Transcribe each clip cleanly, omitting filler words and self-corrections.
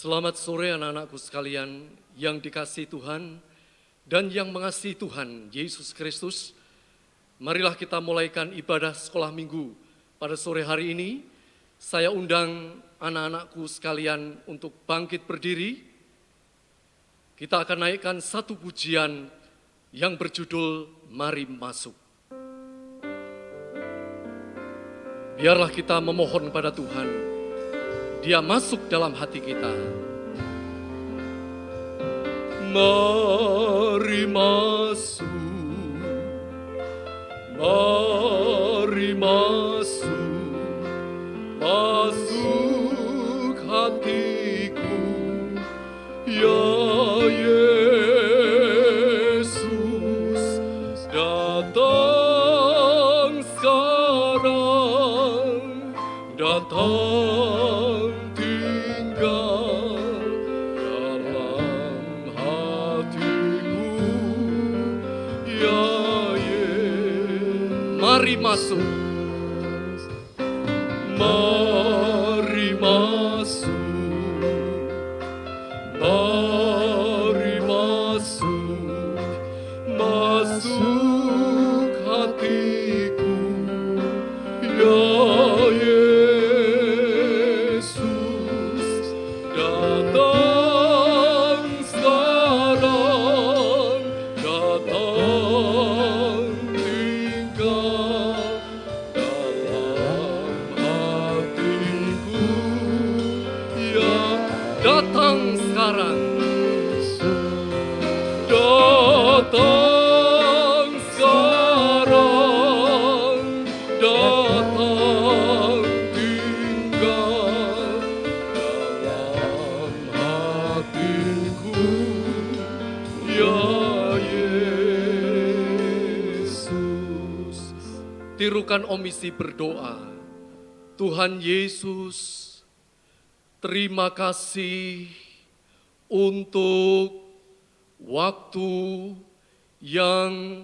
Selamat sore anak-anakku sekalian yang dikasihi Tuhan dan yang mengasihi Tuhan Yesus Kristus. Marilah kita mulaikan ibadah sekolah minggu pada sore hari ini. Saya undang anak-anakku sekalian untuk bangkit berdiri. Kita akan naikkan satu pujian yang berjudul Mari Masuk. Biarlah kita memohon pada Tuhan. Dia masuk dalam hati kita. Mari masuk, mari masuk, masuk hatiku, ya Yesus, datang sekarang, datang. Mari masuk, mari masuk, mari masuk, masuk hatiku, ya Yesus, datang sekarang, datang tinggal. Datang sekarang, datang sekarang, datang tinggal dalam hatiku, ya Yesus. Tirukan omisi berdoa. Tuhan Yesus, terima kasih untuk waktu yang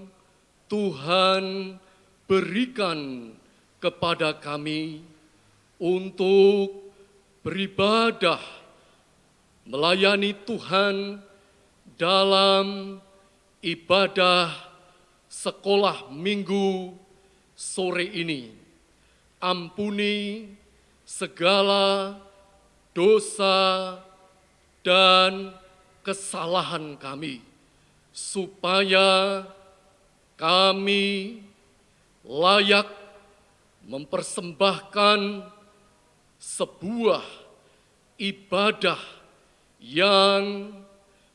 Tuhan berikan kepada kami untuk beribadah, melayani Tuhan dalam ibadah sekolah minggu sore ini. Ampuni segala dosa dan kesalahan kami, supaya kami layak mempersembahkan sebuah ibadah yang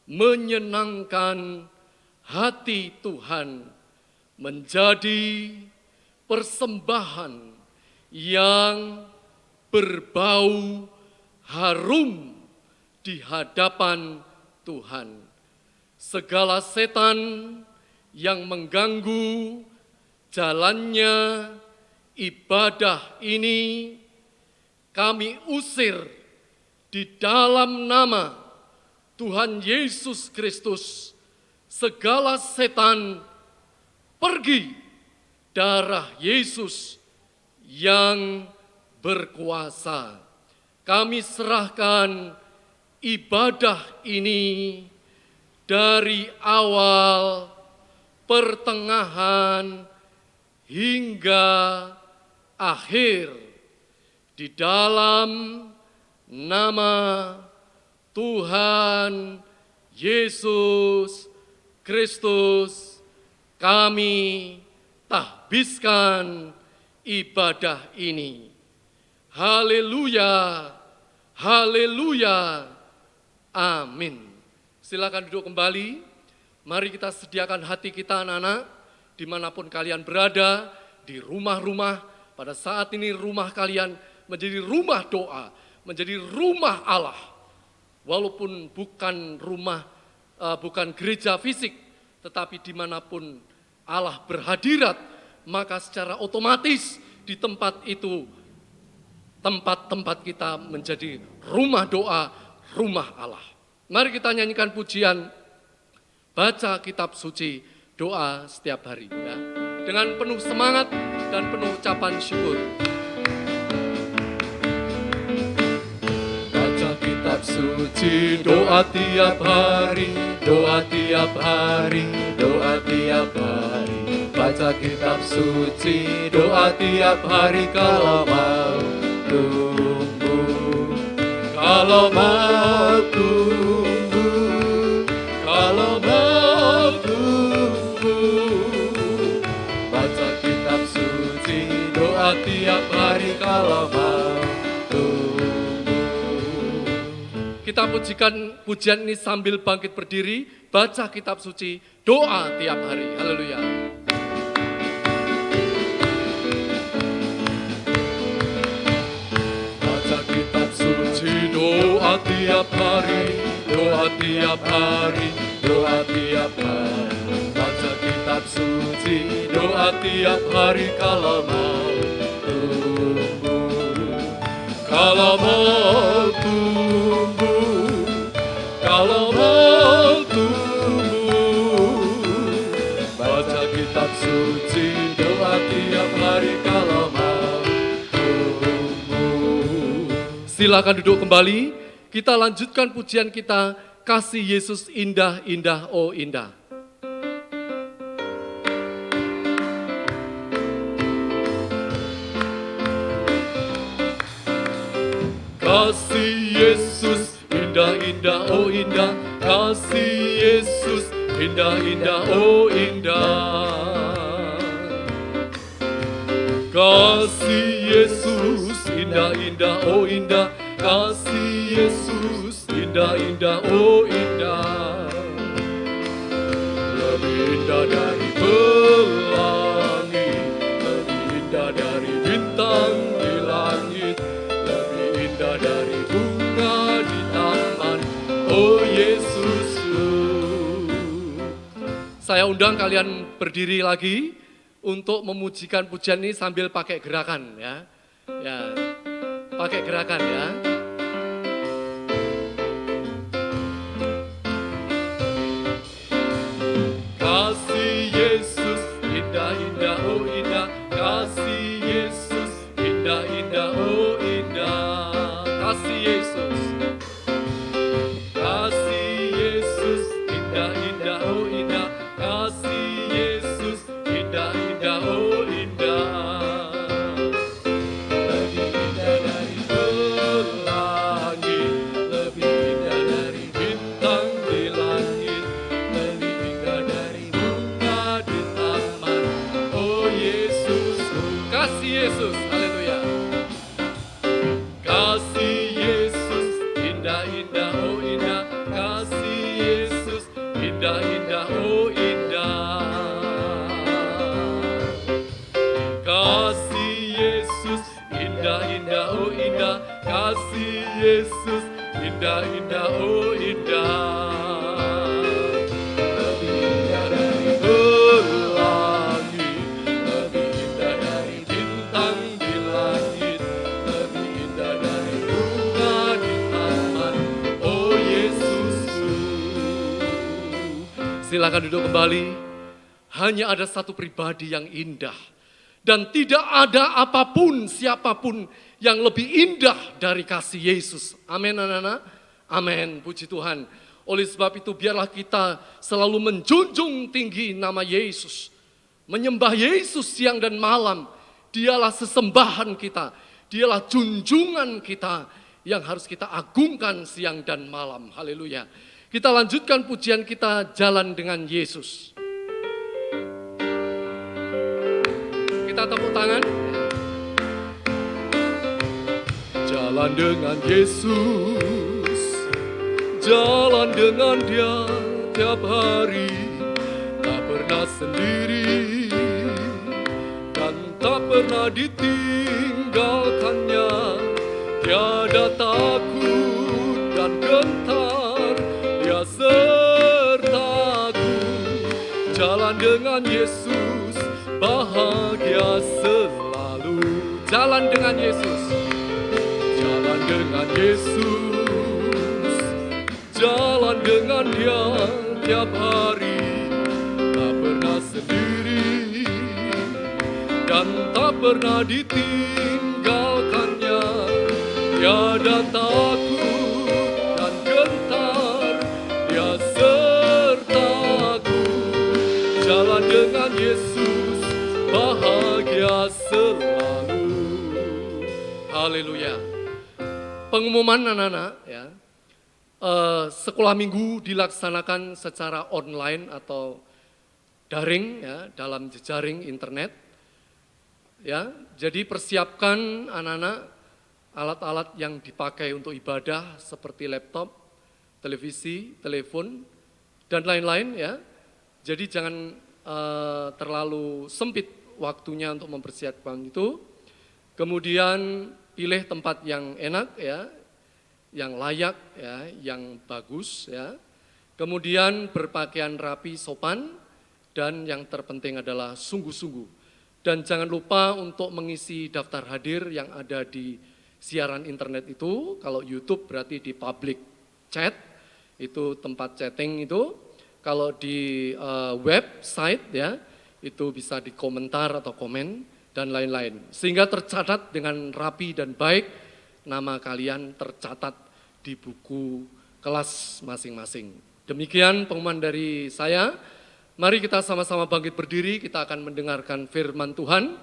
menyenangkan hati Tuhan, menjadi persembahan yang berbau harum di hadapan Tuhan. Segala setan yang mengganggu jalannya ibadah ini, kami usir di dalam nama Tuhan Yesus Kristus. Segala setan pergi, darah Yesus yang berkuasa. Kami serahkan ibadah ini dari awal, pertengahan, hingga akhir di dalam nama Tuhan Yesus Kristus. Kami tahbiskan ibadah ini. Haleluya, haleluya, amin. Silakan duduk kembali. Mari kita sediakan hati kita anak-anak, dimanapun kalian berada, di rumah-rumah. Pada saat ini rumah kalian menjadi rumah doa, menjadi rumah Allah. Walaupun bukan rumah, bukan gereja fisik, tetapi dimanapun Allah berhadirat, maka secara otomatis di tempat itu, tempat-tempat kita menjadi rumah doa, rumah Allah. Mari kita nyanyikan pujian, baca kitab suci, doa setiap hari, ya, dengan penuh semangat dan penuh ucapan syukur. Baca kitab suci, doa tiap hari, doa tiap hari, doa tiap hari. Baca kitab suci, doa tiap hari kalau mau tumbuh, kalau mau tumbuh, kalau mau tumbuh. Baca kitab suci, doa tiap hari kalau mau tumbuh. Kita pujikan pujian ini sambil bangkit berdiri, baca kitab suci, doa tiap hari. Haleluya. Baca kitab suci, doa tiap hari, doa tiap hari, doa tiap hari. Baca kitab suci, doa tiap hari kalau mau tumbuh, kalau mau tumbuh, kalau mau tumbuh. Baca kitab suci, doa tiap hari kalau mau tumbuh. Silakan duduk kembali, kita lanjutkan pujian kita, kasih Yesus indah, indah, oh indah. Kasih Yesus indah, indah, oh indah. Kasih Yesus indah, indah, oh indah. Kasih Yesus indah, indah, oh indah. Kasih Yesus indah, indah, oh indah. Lebih indah dari pelangi, lebih indah dari bintang di langit, lebih indah dari bunga di taman, oh Yesus. Saya undang kalian berdiri lagi untuk memujikan pujian ini sambil pakai gerakan ya. Ya, pakai gerakan ya. Kasih Yesus indah, indah, oh indah. Kasih Yesus indah, indah, oh indah. Kasih Yesus. Kasih Yesus indah, indah, oh indah. Kasih Yesus indah, indah, oh indah. Lebih indah dari pelangi, lebih indah dari bintang di langit, lebih indah dari bunga di taman, oh Yesus. Kasih Yesus, haleluya. Kasih Yesus indah, indah, oh indah. Kasih Yesus indah, indah, oh indah. Kasih Yesus indah, indah, oh indah. Kasih Yesus indah, indah, oh indah. Lebih indah dari pelangi, lebih indah dari bintang di langit, lebih indah dari bunga di taman, oh Yesus. Silakan duduk kembali. Hanya ada satu pribadi yang indah, dan tidak ada apapun, siapapun yang lebih indah dari kasih Yesus. Amin, anak-anak. Amin, puji Tuhan. Oleh sebab itu biarlah kita selalu menjunjung tinggi nama Yesus. Menyembah Yesus siang dan malam. Dialah sesembahan kita. Dialah junjungan kita yang harus kita agungkan siang dan malam. Haleluya. Kita lanjutkan pujian kita, jalan dengan Yesus. Kita tepuk tangan. Jalan dengan Yesus, jalan dengan Dia tiap hari, tak pernah sendiri dan tak pernah ditinggalkannya. Tiada takut dan gentar, Dia sertaku. Jalan dengan Yesus, bahagia selalu. Jalan dengan Yesus, jalan dengan Yesus, jalan dengan Dia tiap hari, tak pernah sendiri dan tak pernah ditinggalkannya. Tiada takut dan Haleluya. Pengumuman anak-anak ya. Sekolah minggu dilaksanakan secara online atau daring ya, dalam jejaring internet. Ya, jadi persiapkan anak-anak alat-alat yang dipakai untuk ibadah seperti laptop, televisi, telepon, dan lain-lain ya. Jadi jangan terlalu sempit waktunya untuk mempersiapkan itu. Kemudian pilih tempat yang enak ya, yang layak ya, yang bagus ya. Kemudian berpakaian rapi, sopan, dan yang terpenting adalah sungguh-sungguh. Dan jangan lupa untuk mengisi daftar hadir yang ada di siaran internet itu. Kalau YouTube berarti di public chat, itu tempat chatting itu. Kalau di website ya, itu bisa di komentar atau komen dan lain-lain. Sehingga tercatat dengan rapi dan baik, nama kalian tercatat di buku kelas masing-masing. Demikian pengumuman dari saya. Mari kita sama-sama bangkit berdiri, kita akan mendengarkan firman Tuhan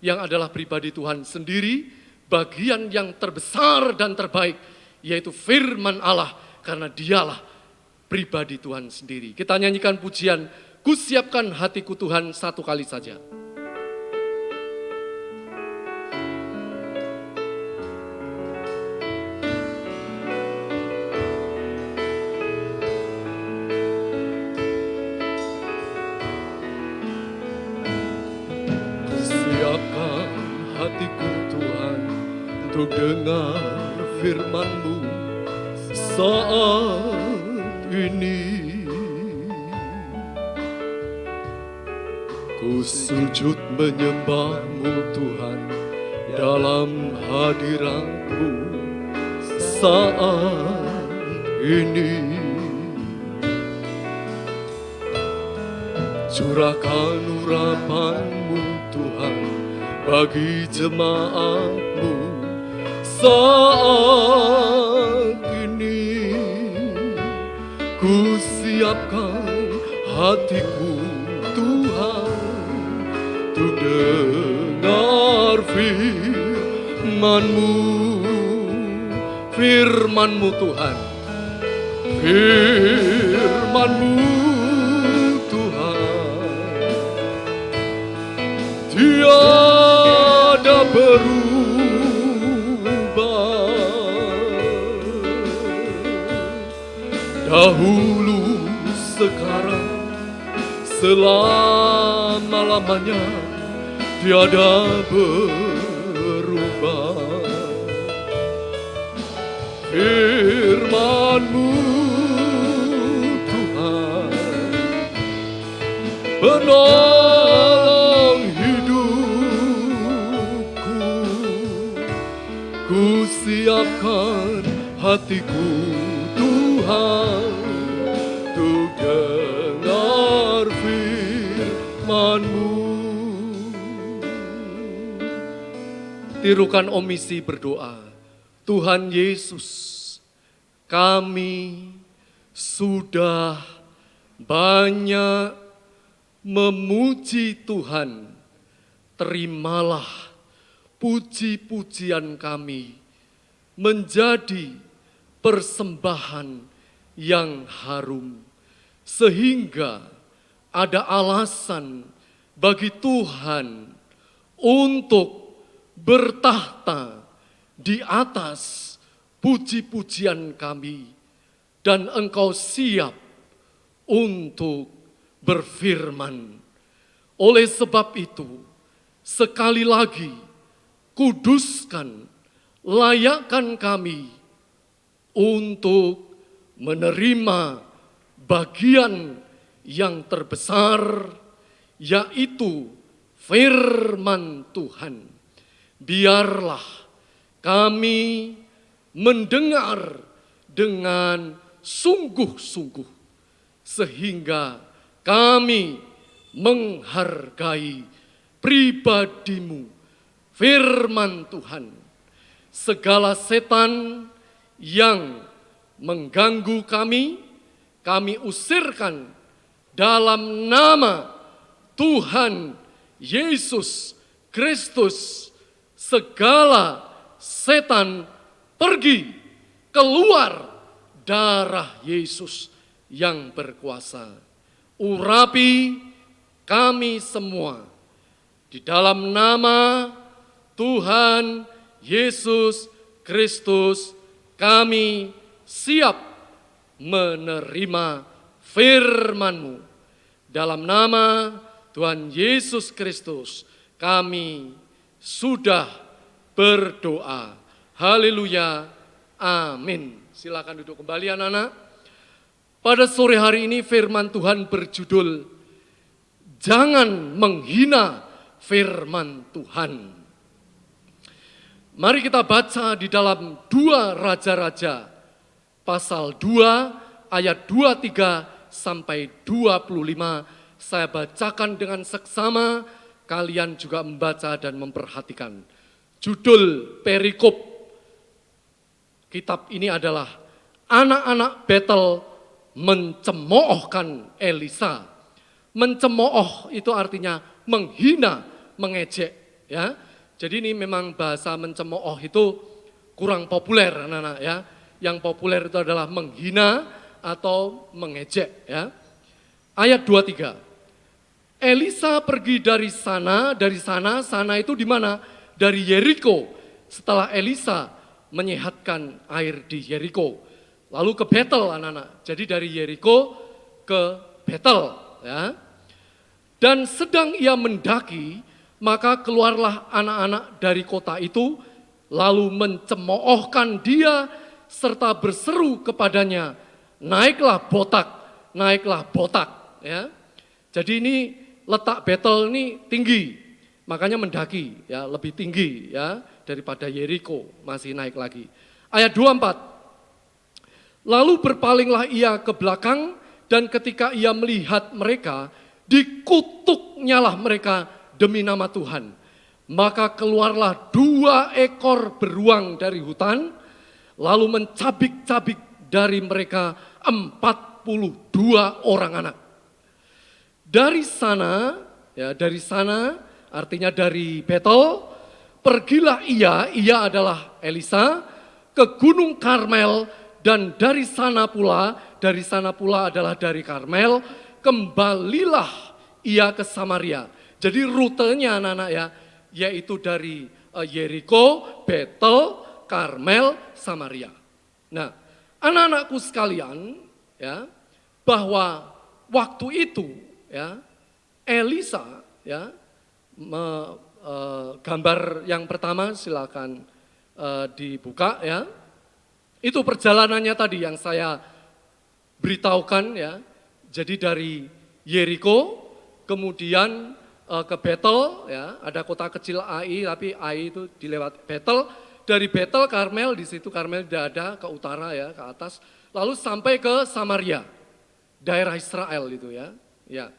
yang adalah pribadi Tuhan sendiri, bagian yang terbesar dan terbaik, yaitu firman Allah, karena dialah pribadi Tuhan sendiri. Kita nyanyikan pujian, "Kusiapkan hatiku Tuhan" satu kali saja. Kusiapkan hatiku Tuhan untuk dengar firman-Mu saat ini. Ku sujud menyembah-Mu Tuhan dalam hadirat-Mu saat ini. Curahkan urapan-Mu Tuhan bagi jemaat-Mu saat ini. Ku siapkan hatiku Tuhan untuk dengar firman-Mu, firman-Mu Tuhan, firman-Mu Tuhan, tiada berubah. Dahulu, sekarang, selama-lamanya tiada berubah. Firman-Mu Tuhan penolong hidupku. Ku siapkan hatiku Tuhan untuk dengar firman-Mu. Tirukan omisi berdoa. Tuhan Yesus, kami sudah banyak memuji Tuhan. Terimalah puji-pujian kami menjadi persembahan yang harum, sehingga ada alasan bagi Tuhan untuk bertahta di atas puji-pujian kami, dan Engkau siap untuk berfirman. Oleh sebab itu, sekali lagi, kuduskan, layakkan kami untuk menerima bagian yang terbesar, yaitu firman Tuhan. Biarlah kami mendengar dengan sungguh-sungguh, sehingga kami menghargai pribadi-Mu, firman Tuhan. Segala setan yang mengganggu kami usirkan dalam nama Tuhan Yesus Kristus. Segala setan pergi, keluar darah Yesus yang berkuasa. Urapi kami semua di dalam nama Tuhan Yesus Kristus, kami siap menerima firman-Mu. Dalam nama Tuhan Yesus Kristus, kami sudah berdoa. Haleluya, amin. Silakan duduk kembali anak-anak. Pada sore hari ini firman Tuhan berjudul, jangan menghina firman Tuhan. Mari kita baca di dalam 2 Raja-Raja, pasal 2, ayat 23 sampai 25. Saya bacakan dengan seksama, kalian juga membaca dan memperhatikan. Judul perikop kitab ini adalah anak-anak Betel mencemoohkan Elisa. Mencemooh itu artinya menghina, mengejek, ya. Jadi ini memang bahasa mencemooh itu kurang populer anak-anak, ya. Yang populer itu adalah menghina atau mengejek, ya. Ayat 23. Elisa pergi dari sana itu di mana? Dari Yeriko. Setelah Elisa menyehatkan air di Yeriko, lalu ke Betel anak-anak. Jadi dari Yeriko ke Betel, ya. Dan sedang ia mendaki, maka keluarlah anak-anak dari kota itu, lalu mencemoohkan dia serta berseru kepadanya, naiklah botak, ya. Jadi ini letak Betel ini tinggi, makanya mendaki, ya, lebih tinggi, ya, daripada Yeriko, masih naik lagi. Ayat 24. Lalu berpalinglah ia ke belakang, dan ketika ia melihat mereka, dikutuknyalah mereka demi nama Tuhan. Maka keluarlah 2 ekor beruang dari hutan, lalu mencabik-cabik dari mereka 42 orang anak. Dari sana artinya dari Betel, pergilah ia adalah Elisa, ke Gunung Karmel, dan dari sana pula adalah dari Karmel, kembalilah ia ke Samaria. Jadi rutenya anak-anak, ya, yaitu dari Yeriko, Betel, Karmel, Samaria. Nah, anak-anakku sekalian, ya, bahwa waktu itu, ya, Elisa, ya, gambar yang pertama silakan dibuka, ya. Itu perjalanannya tadi yang saya beritahukan, ya. Jadi dari Yeriko kemudian ke Betel, ya, ada kota kecil Ai, tapi Ai itu dilewati Betel. Dari Betel Karmel, di situ Karmel tidak ada, ke utara, ya, ke atas. Lalu sampai ke Samaria, daerah Israel itu, ya. Ya.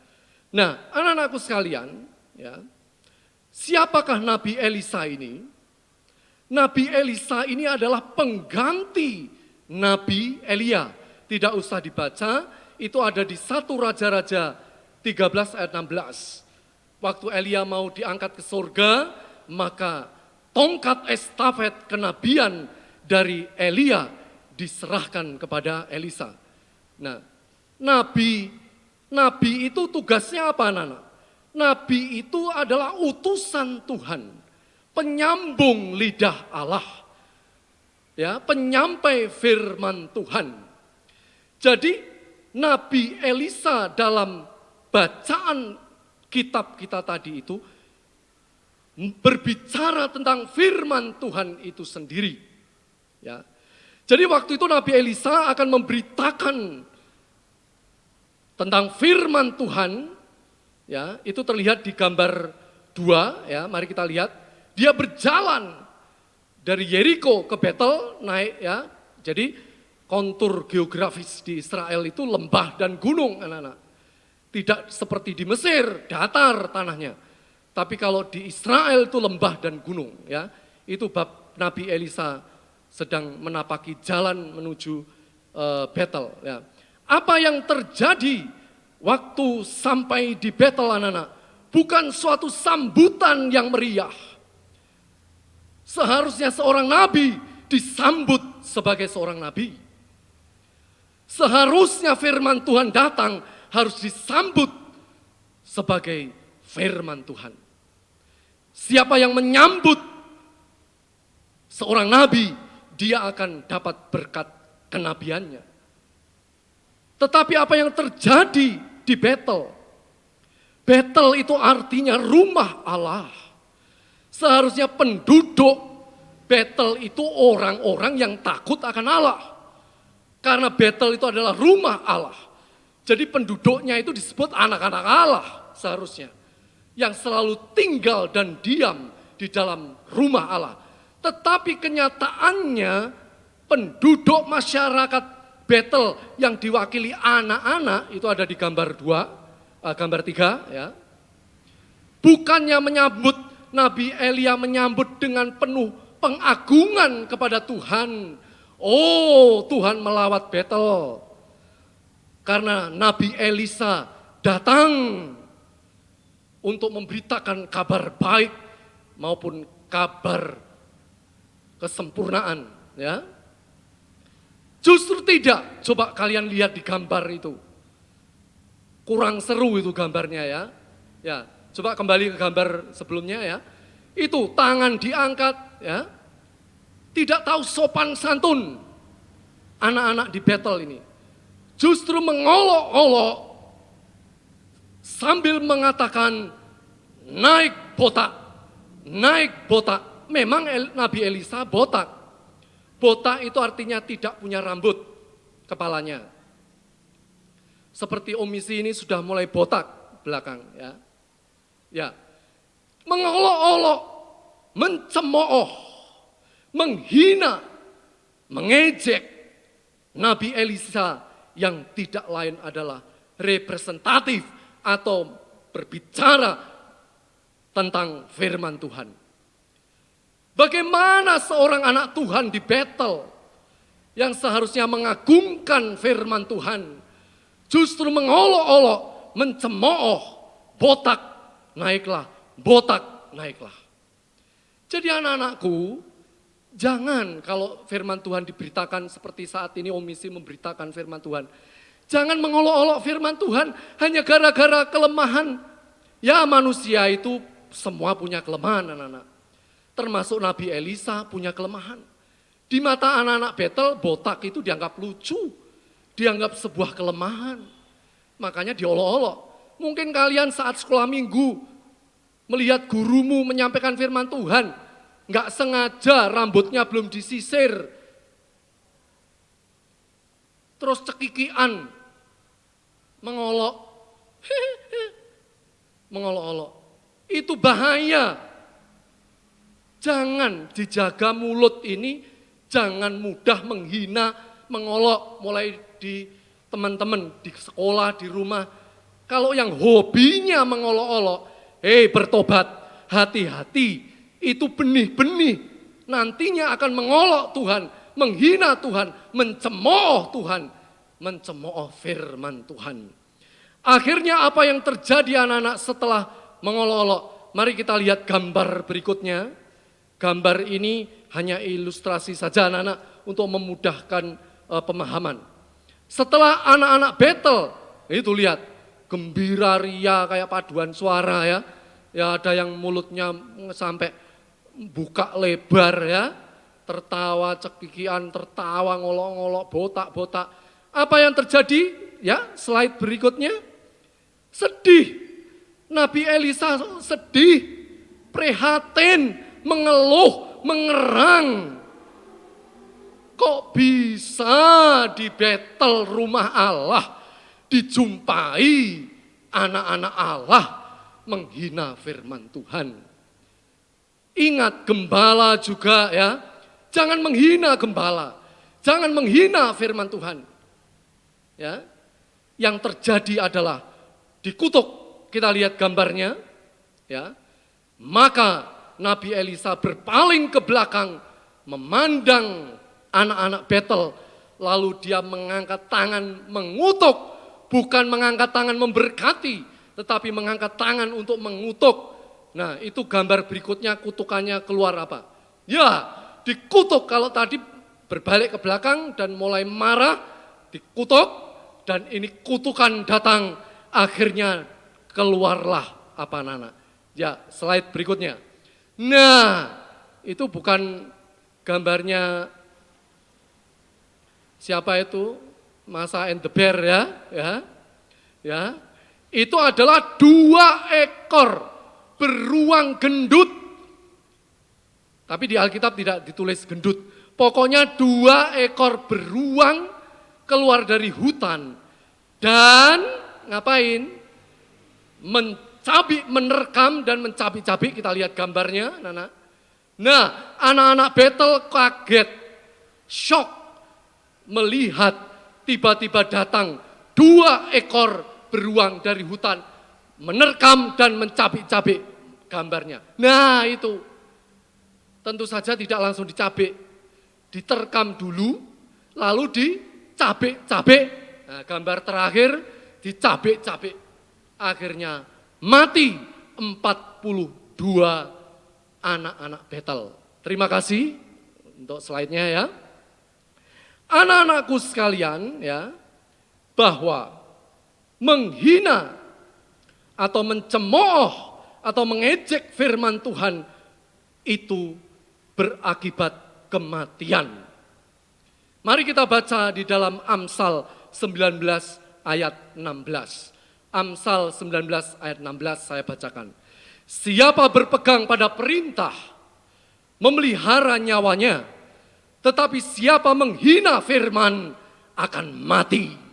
Nah, anak-anakku sekalian, ya, siapakah Nabi Elisa ini? Nabi Elisa ini adalah pengganti Nabi Elia. Tidak usah dibaca, itu ada di 1 Raja-Raja 13 ayat 16. Waktu Elia mau diangkat ke surga, maka tongkat estafet kenabian dari Elia diserahkan kepada Elisa. Nah, Nabi itu tugasnya apa, anak-anak? Nabi itu adalah utusan Tuhan, penyambung lidah Allah, ya, penyampai firman Tuhan. Jadi Nabi Elisa dalam bacaan kitab kita tadi itu berbicara tentang firman Tuhan itu sendiri, ya. Jadi waktu itu Nabi Elisa akan memberitakan tentang firman Tuhan, ya, itu terlihat di gambar 2, ya, mari kita lihat. Dia berjalan dari Yeriko ke Betel, naik, ya. Jadi kontur geografis di Israel itu lembah dan gunung, anak-anak. Tidak seperti di Mesir, datar tanahnya. Tapi kalau di Israel itu lembah dan gunung, ya. Itu bab Nabi Elisa sedang menapaki jalan menuju Betel, ya. Apa yang terjadi waktu sampai di Betel, anak-anak? Bukan suatu sambutan yang meriah. Seharusnya seorang nabi disambut sebagai seorang nabi. Seharusnya firman Tuhan datang harus disambut sebagai firman Tuhan. Siapa yang menyambut seorang nabi, dia akan dapat berkat kenabiannya. Tetapi apa yang terjadi di Betel? Betel itu artinya rumah Allah. Seharusnya penduduk Betel itu orang-orang yang takut akan Allah. Karena Betel itu adalah rumah Allah. Jadi penduduknya itu disebut anak-anak Allah seharusnya. Yang selalu tinggal dan diam di dalam rumah Allah. Tetapi kenyataannya penduduk masyarakat Betel yang diwakili anak-anak, itu ada di gambar 2, gambar 3 ya. Bukannya menyambut, Nabi Elia menyambut dengan penuh pengagungan kepada Tuhan. Oh, Tuhan melawat Betel. Karena Nabi Elisa datang untuk memberitakan kabar baik maupun kabar kesempurnaan, ya. Justru tidak. Coba kalian lihat di gambar itu. Kurang seru itu gambarnya ya. Ya, coba kembali ke gambar sebelumnya ya. Itu tangan diangkat ya. Tidak tahu sopan santun anak-anak di Betel ini. Justru mengolok-olok sambil mengatakan naik botak. Naik botak. Memang Nabi Elisa botak. Botak itu artinya tidak punya rambut kepalanya. Seperti Omisi ini sudah mulai botak belakang ya. Ya. Mengolok-olok, mencemooh, menghina, mengejek Nabi Elisa yang tidak lain adalah representatif atau berbicara tentang firman Tuhan. Bagaimana seorang anak Tuhan di Betel yang seharusnya mengagungkan firman Tuhan justru mengolok-olok, mencemooh, botak naiklah, botak naiklah. Jadi anak-anakku, jangan kalau firman Tuhan diberitakan seperti saat ini Omisi memberitakan firman Tuhan. Jangan mengolok-olok firman Tuhan hanya gara-gara kelemahan. Ya manusia itu semua punya kelemahan anak-anak. Termasuk Nabi Elisa punya kelemahan. Di mata anak-anak Betel, botak itu dianggap lucu. Dianggap sebuah kelemahan. Makanya diolok-olok. Mungkin kalian saat sekolah minggu melihat gurumu menyampaikan firman Tuhan. Nggak sengaja rambutnya belum disisir. Terus cekikian. Mengolok. Mengolok-olok. Itu bahaya. Jangan dijaga mulut ini, jangan mudah menghina, mengolok mulai di teman-teman, di sekolah, di rumah. Kalau yang hobinya mengolok-olok, bertobat, hati-hati, itu benih-benih. Nantinya akan mengolok Tuhan, menghina Tuhan, mencemooh Tuhan, mencemooh firman Tuhan. Akhirnya apa yang terjadi anak-anak setelah mengolok-olok? Mari kita lihat gambar berikutnya. Gambar ini hanya ilustrasi saja anak-anak untuk memudahkan pemahaman. Setelah anak-anak Betel, itu lihat, gembira ria kayak paduan suara ya. Ya ada yang mulutnya sampai buka lebar ya. Tertawa cekikian, tertawa ngolok-ngolok, botak-botak. Apa yang terjadi? Ya, slide berikutnya. Sedih. Nabi Elisa sedih, prihatin, mengeluh, mengerang. Kok bisa di Betel rumah Allah dijumpai anak-anak Allah menghina firman Tuhan. Ingat gembala juga ya, jangan menghina gembala, jangan menghina firman Tuhan. Ya, yang terjadi adalah dikutuk. Kita lihat gambarnya, ya. Maka Nabi Elisa berpaling ke belakang, memandang anak-anak Betel, lalu dia mengangkat tangan mengutuk, bukan mengangkat tangan memberkati, tetapi mengangkat tangan untuk mengutuk. Nah itu gambar berikutnya kutukannya keluar apa? Ya, dikutuk. Kalau tadi berbalik ke belakang dan mulai marah, dikutuk, dan ini kutukan datang, akhirnya keluarlah apa anak-anak. Ya, slide berikutnya. Nah, itu bukan gambarnya siapa itu? Masa and the Bear ya. Itu adalah 2 ekor beruang gendut. Tapi di Alkitab tidak ditulis gendut. Pokoknya 2 ekor beruang keluar dari hutan. Dan ngapain? Menerkam dan mencabik-cabik. Kita lihat gambarnya, anak-anak. Nah, anak-anak Betel kaget, shock melihat tiba-tiba datang 2 ekor beruang dari hutan, menerkam dan mencabik-cabik gambarnya. Nah itu, tentu saja tidak langsung dicabik, diterkam dulu, lalu dicabik-cabik. Nah, gambar terakhir dicabik-cabik, akhirnya mati 42 anak-anak Betel. Terima kasih untuk slide-nya ya. Anak-anakku sekalian ya, bahwa menghina atau mencemooh atau mengejek firman Tuhan itu berakibat kematian. Mari kita baca di dalam Amsal 19 ayat 16. Amsal 19 ayat 16 saya bacakan. Siapa berpegang pada perintah, memelihara nyawanya, tetapi siapa menghina firman akan mati.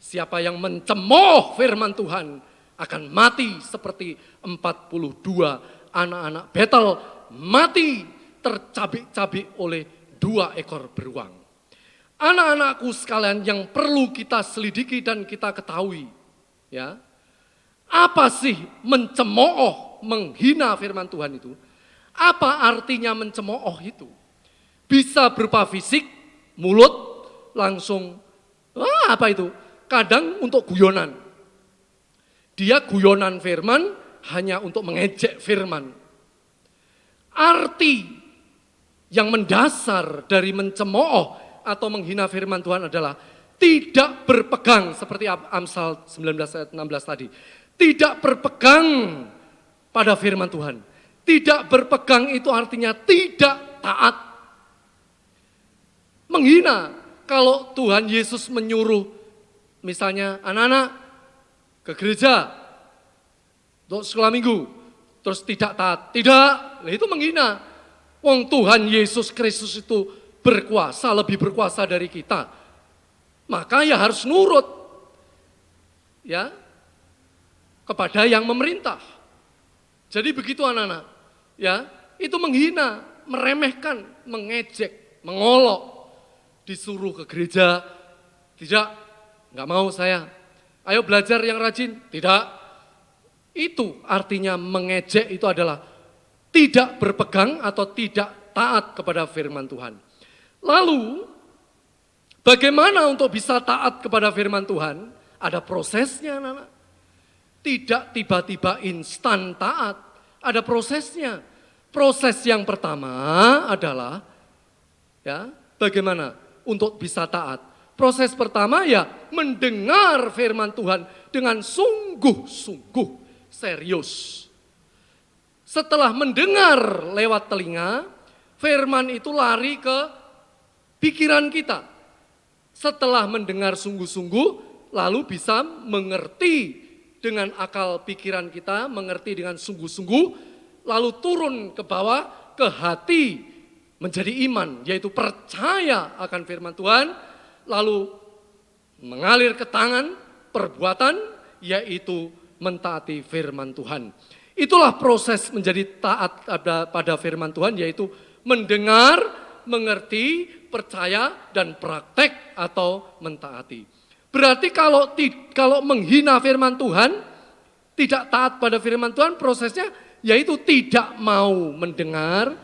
Siapa yang mencemooh firman Tuhan akan mati seperti 42 anak-anak Betel mati tercabik-cabik oleh 2 ekor beruang. Anak-anakku sekalian yang perlu kita selidiki dan kita ketahui, ya. Apa sih mencemooh, menghina firman Tuhan itu? Apa artinya mencemooh itu? Bisa berupa fisik, mulut, langsung, apa itu? Kadang untuk guyonan. Dia guyonan firman hanya untuk mengejek firman. Arti yang mendasar dari mencemooh atau menghina firman Tuhan adalah tidak berpegang seperti Amsal 19 ayat 16 tadi. Tidak berpegang pada firman Tuhan. Tidak berpegang itu artinya tidak taat. Menghina kalau Tuhan Yesus menyuruh misalnya anak-anak ke gereja untuk sekolah minggu, terus tidak taat. Tidak, itu menghina. Wong Tuhan Yesus Kristus itu berkuasa, lebih berkuasa dari kita. Maka ya harus nurut ya kepada yang memerintah. Jadi begitu anak-anak. Ya, itu menghina, meremehkan, mengejek, mengolok. Disuruh ke gereja, tidak, enggak mau saya. Ayo belajar yang rajin, tidak. Itu artinya mengejek itu adalah tidak berpegang atau tidak taat kepada firman Tuhan. Lalu, bagaimana untuk bisa taat kepada firman Tuhan? Ada prosesnya, anak-anak. Tidak tiba-tiba instan taat, ada prosesnya. Proses yang pertama adalah, ya, bagaimana untuk bisa taat? Proses pertama ya mendengar firman Tuhan dengan sungguh-sungguh serius. Setelah mendengar lewat telinga, firman itu lari ke pikiran kita. Setelah mendengar sungguh-sungguh, lalu bisa mengerti dengan akal pikiran kita, mengerti dengan sungguh-sungguh, lalu turun ke bawah, ke hati, menjadi iman, yaitu percaya akan firman Tuhan, lalu mengalir ke tangan, perbuatan, yaitu mentaati firman Tuhan. Itulah proses menjadi taat pada firman Tuhan, yaitu mendengar, mengerti, percaya, dan praktek atau mentaati. Berarti kalau menghina firman Tuhan, tidak taat pada firman Tuhan, prosesnya yaitu tidak mau mendengar.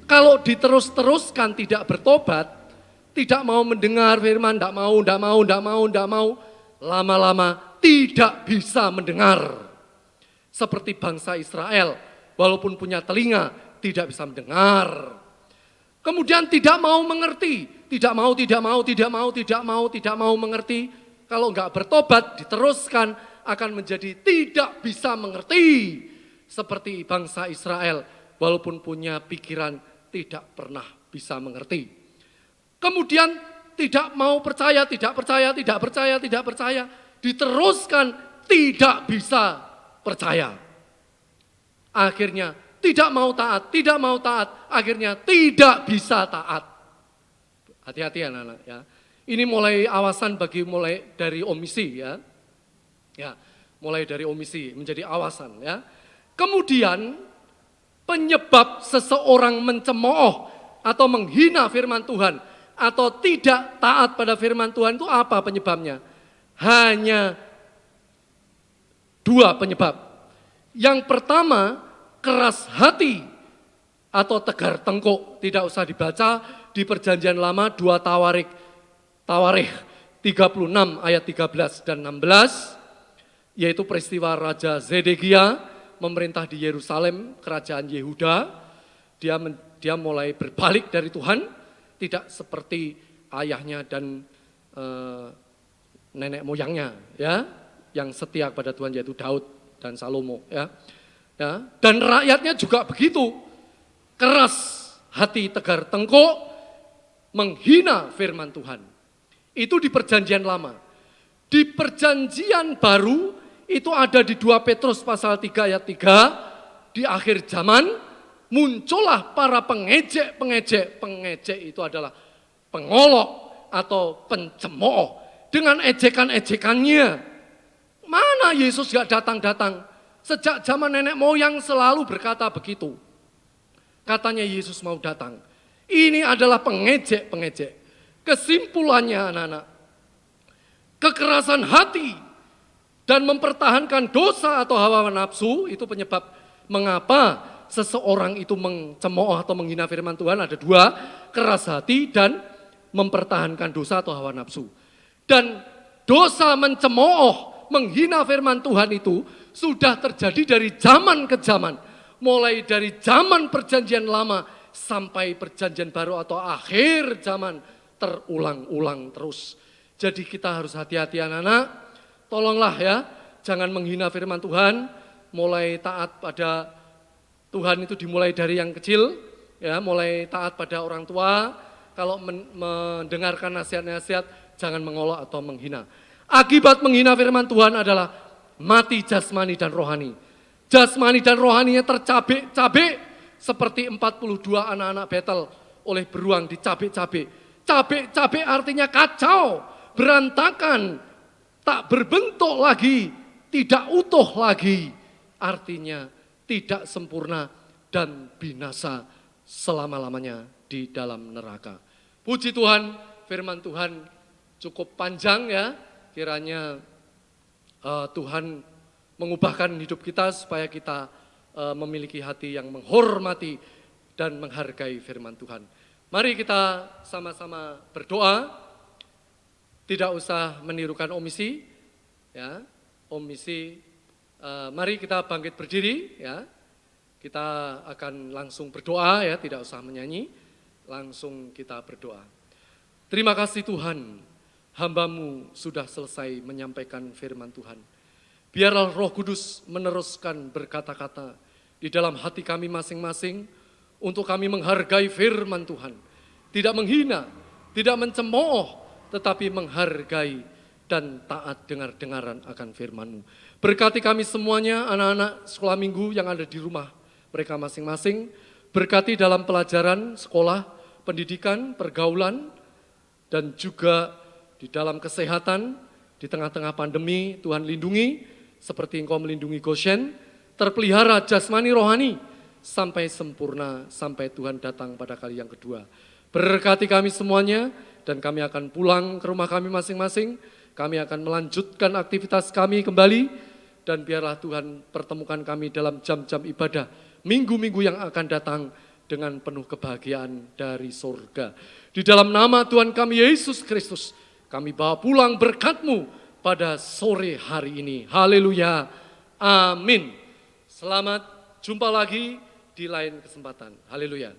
Kalau diterus-teruskan tidak bertobat, tidak mau mendengar firman, tidak mau, lama-lama tidak bisa mendengar. Seperti bangsa Israel, walaupun punya telinga, tidak bisa mendengar. Kemudian tidak mau mengerti, tidak mau mengerti. Kalau enggak bertobat, diteruskan akan menjadi tidak bisa mengerti. Seperti bangsa Israel, walaupun punya pikiran tidak pernah bisa mengerti. Kemudian tidak mau percaya, tidak percaya, diteruskan tidak bisa percaya. Akhirnya tidak mau taat, akhirnya tidak bisa taat. Hati-hati anak-anak ya. Ini mulai awasan mulai dari omisi ya. Ya, mulai dari omisi menjadi awasan ya. Kemudian penyebab seseorang mencemooh atau menghina firman Tuhan atau tidak taat pada firman Tuhan itu apa penyebabnya? Hanya dua penyebab. Yang pertama, keras hati atau tegar tengkuk. Tidak usah dibaca di Perjanjian Lama 2 Tawarikh 36 ayat 13 dan 16, yaitu peristiwa Raja Zedekia memerintah di Yerusalem, kerajaan Yehuda. Dia mulai berbalik dari Tuhan, tidak seperti ayahnya dan nenek moyangnya, ya, yang setia kepada Tuhan, yaitu Daud dan Salomo, ya. Dan rakyatnya juga begitu, keras hati, tegar tengkuk, menghina firman Tuhan. Itu di Perjanjian Lama. Di Perjanjian Baru itu ada di 2 Petrus pasal 3 ayat 3, di akhir zaman muncullah para pengejek. Pengejek itu adalah pengolok atau pencemooh dengan ejekan-ejekannya. Mana Yesus gak datang-datang? Sejak zaman nenek moyang selalu berkata begitu. Katanya Yesus mau datang. Ini adalah pengejek. Kesimpulannya anak-anak, kekerasan hati dan mempertahankan dosa atau hawa nafsu itu penyebab mengapa seseorang itu mencemooh atau menghina firman Tuhan. Ada dua, keras hati dan mempertahankan dosa atau hawa nafsu. Dan dosa mencemooh, menghina firman Tuhan itu sudah terjadi dari zaman ke zaman. Mulai dari zaman Perjanjian Lama sampai Perjanjian Baru atau akhir zaman, terulang-ulang terus. Jadi kita harus hati-hati anak-anak, tolonglah ya, jangan menghina firman Tuhan. Mulai taat pada Tuhan itu dimulai dari yang kecil, ya, mulai taat pada orang tua. Kalau mendengarkan nasihat-nasihat, jangan mengolok atau menghina. Akibat menghina firman Tuhan adalah mati jasmani dan rohani. Jasmani dan rohaninya tercabik-cabik seperti 42 anak-anak Betel oleh beruang dicabik-cabik. Cabik-cabik artinya kacau, berantakan, tak berbentuk lagi, tidak utuh lagi. Artinya tidak sempurna dan binasa selama-lamanya di dalam neraka. Puji Tuhan, firman Tuhan cukup panjang ya. Kiranya Tuhan mengubahkan hidup kita supaya kita memiliki hati yang menghormati dan menghargai firman Tuhan. Mari kita sama-sama berdoa. Tidak usah menirukan omisi, ya. Omisi. Mari kita bangkit berdiri, ya. Kita akan langsung berdoa, ya. Tidak usah menyanyi. Langsung kita berdoa. Terima kasih Tuhan, hamba-Mu sudah selesai menyampaikan firman Tuhan. Biarlah Roh Kudus meneruskan berkata-kata di dalam hati kami masing-masing, untuk kami menghargai firman Tuhan. Tidak menghina, tidak mencemooh, tetapi menghargai dan taat dengar-dengaran akan firman-Mu. Berkati kami semuanya, anak-anak sekolah minggu yang ada di rumah mereka masing-masing. Berkati dalam pelajaran, sekolah, pendidikan, pergaulan, dan juga di dalam kesehatan, di tengah-tengah pandemi, Tuhan lindungi, seperti Engkau melindungi Goshen, terpelihara jasmani rohani, sampai sempurna, sampai Tuhan datang pada kali yang kedua. Berkati kami semuanya, dan kami akan pulang ke rumah kami masing-masing. Kami akan melanjutkan aktivitas kami kembali, dan biarlah Tuhan pertemukan kami dalam jam-jam ibadah, minggu-minggu yang akan datang dengan penuh kebahagiaan dari surga. Di dalam nama Tuhan kami Yesus Kristus, kami bawa pulang berkat-Mu pada sore hari ini. Haleluya. Amin. Selamat jumpa lagi di lain kesempatan. Haleluya.